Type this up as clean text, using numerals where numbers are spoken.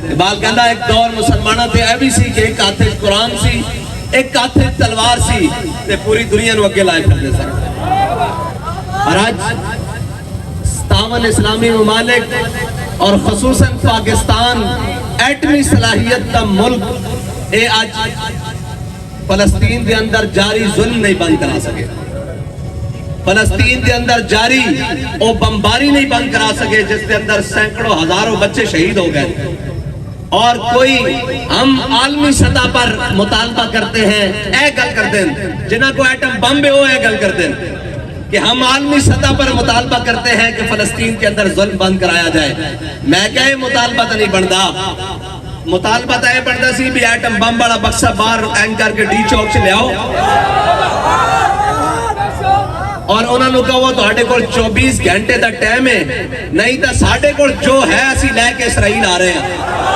اقبال کہندا ایک دور مسلمانوں تے اے بھی سی کہ ایک ہاتھ قرآن سی ایک ہاتھ تلوار سی تے پوری دنیا نو اگے لائے پھردے سن. اور آج 57 اسلامی ممالک اور خصوصاً پاکستان ایٹمی صلاحیت کا ملک اے آج فلسطین دے اندر جاری ظلم نہیں بند کرا سکے. فلسطین دے اندر جاری او بمباری نہیں بند کرا سکے جس دے اندر سینکڑوں ہزاروں بچے شہید ہو گئے. اور کوئی ہم عالمی سطح پر مطالبہ کرتے ہیں اے گل کرتے ہیں جنہاں کو ایٹم بم بے ہو اے گل کرتے ہیں کہ ہم عالمی سطح پر مطالبہ کرتے ہیں کہ فلسطین کے اندر ظلم بند کرایا جائے. میں کہے مطالبہ تو نہیں بندا. مطالبہ تو یہ بندا سی بھی ایٹم بم بڑا بکسا باہر اینگ کر کے ڈی چوک سے لے آؤ اور انہوں نے کہا وہ تو ہاڑے کو 24 گھنٹے دا ٹائم ہے نہیں تا ساڑھے کو جو ہے اسی لے کے اسرائیل آ رہے ہیں.